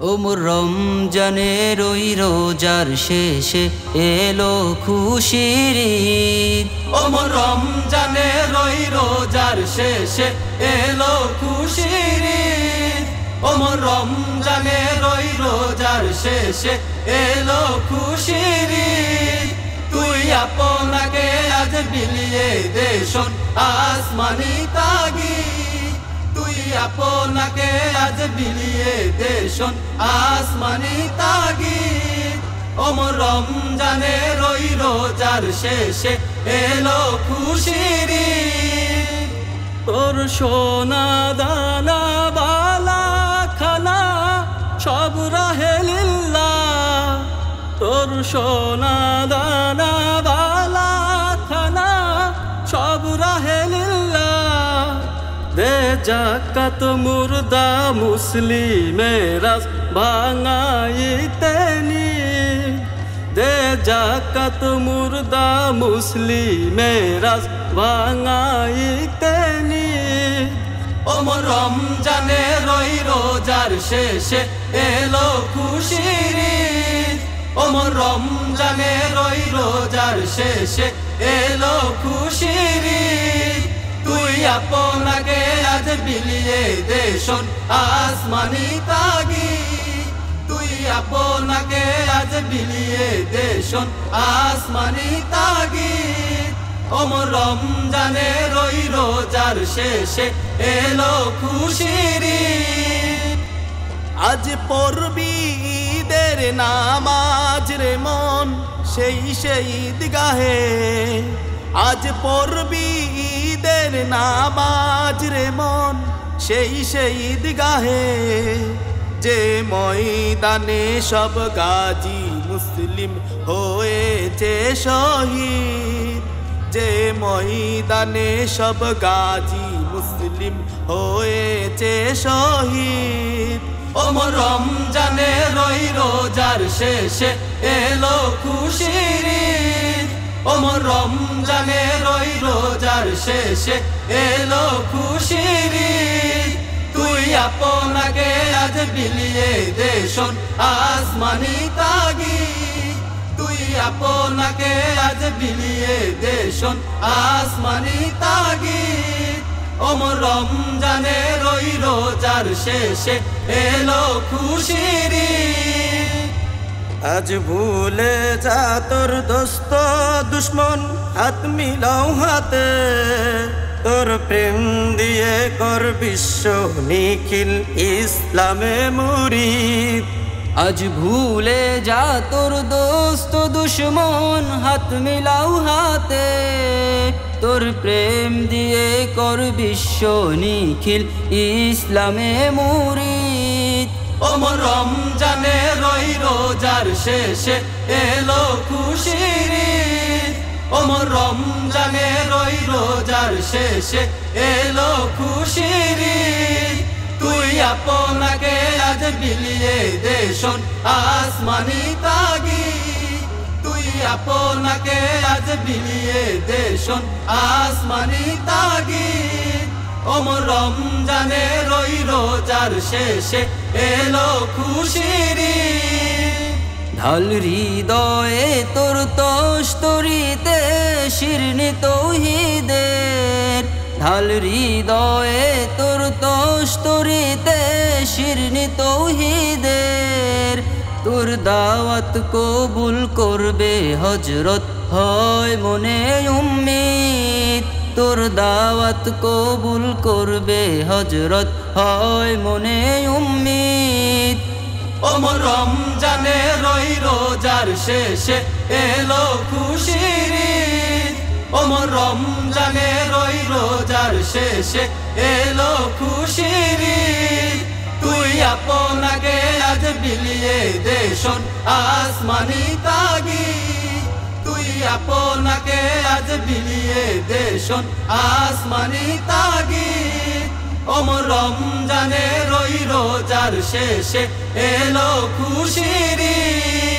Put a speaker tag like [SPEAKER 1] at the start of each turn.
[SPEAKER 1] ওমর রমজানের ওই রোজার শেষে এলো খুশির ঈদ।
[SPEAKER 2] ওমর রমজানের ওই রোজার শেষে এলো খুশির ঈদ। ওমর রমজানের ওই রোজার শেষে এলো খুশির ঈদ। তুই আপনাকে আজ বিলিয়ে দে শোন আসমানি তাগিদ। তুই আপনাকে আজ বিলিয়ে দে শোন আসমানি তাগিদ। ওমর রমজানের ওই রোজার শেষে এলো খুশির ঈদ।
[SPEAKER 3] তোর সোনা দানা বালা খানা সব রাহে লিল্লাহ। তোর সোনা দানা বালা খানা সব রাহে লিল্লাহ। দে জাকাত মুর্দা মুসলিমেরা ভাঙাইতে নি। দে জাকাত মুর্দা মুসলিমেরা ভাঙাইতে নি।
[SPEAKER 2] ওমর রমজানের ওই রোজার শেষে এলো খুশির ঈদ। ওমর রমজানের ওই রোজার শেষে এলো খুশির ঈদ। তুই আপনাকে আজ বিলিয়ে দে শোন আসমানি তাগিদ। তুই আপনাকে আজ বিলিয়ে দে শোন আসমানি তাগিদ। ওমর রমজানের ওই রোজার শেষে এলো খুশির ঈদ।
[SPEAKER 3] আজ পড়বি ঈদের নামাজ রে মন সেই ঈদগাহে। আজ পড়বি ঈদের নামাজ রে মন সেই ঈদগাহে। যে ময়দানে সব গাজী মুসলিম হয়েছে শহীদ। যে ময়দানে সব গাজী মুসলিম হয়েছে শহীদ।
[SPEAKER 2] ওমর রমজানের ওই রোজার শেষে এলো খুশির ঈদ। ওমর রমজানের ওই রোজার শেষে এলো খুশির ঈদ। তুই আপনাকে আজ বিলিয়ে দে শোন আসমানি তাগিদ। তুই আপনাকে আজ বিলিয়ে দে শোন আসমানি তাগিদ। ওমর রমজানের ওই রোজার শেষে এলো খুশির ঈদ।
[SPEAKER 3] আজ ভুলে যা তোর দোস্ত দুশ্মন হাত মিলাও হাতে। তোর প্রেম দিয়ে কর বিশ্ব নিখিল ইসলামে মুরিদ।
[SPEAKER 1] আজ ভুলে যা তোর দোস্ত দুশ্মন হাত মিলাও হাতে। তোর প্রেম দিয়ে কর বিশ্ব নিখিল ইসলামে মুরিদ।
[SPEAKER 2] ওমর রমজানের ওই রোজার শেষে এলো খুশির ঈদ। ওমর রমজানের ওই রোজার শেষে এলো খুশির ঈদ। তুই আপনাকে আজ বিলিয়ে দে শোন আসমানি তাগিদ। তুই আপনাকে আজ বিলিয়ে দে শোন আসমানি তাগিদ। ওমর রমজানের ওই রোজার শেষে এলো খুশির ঈদ।
[SPEAKER 1] ঢাল হৃদয়ে তোর তস্তরিতে শিরনি তৌহিদের। ঢাল হৃদয়ে তোর তস্তরিতে শিরনি তৌহিদের। তোর দাওয়াত কবুল করবে হযরত হয় মনে উম্মিদ। তোর দাওয়াত কবুল করবে হযরত হয় মনে উম্মিদ।
[SPEAKER 2] ওমর রমজানের ওই রোজার শেষে এলো খুশির ঈদ। ওমর রমজানের ওই রোজার শেষে এলো খুশির ঈদ। তুই আপনাকে আজ বিলিয়ে দে শোন আসমানি তাগিদ। তুই আপনাকে আজ বিলিয়ে দে শোন আসমানি তাগিদ। ওমর রমজানের ওই রোজার শেষে এলো খুশির ঈদ।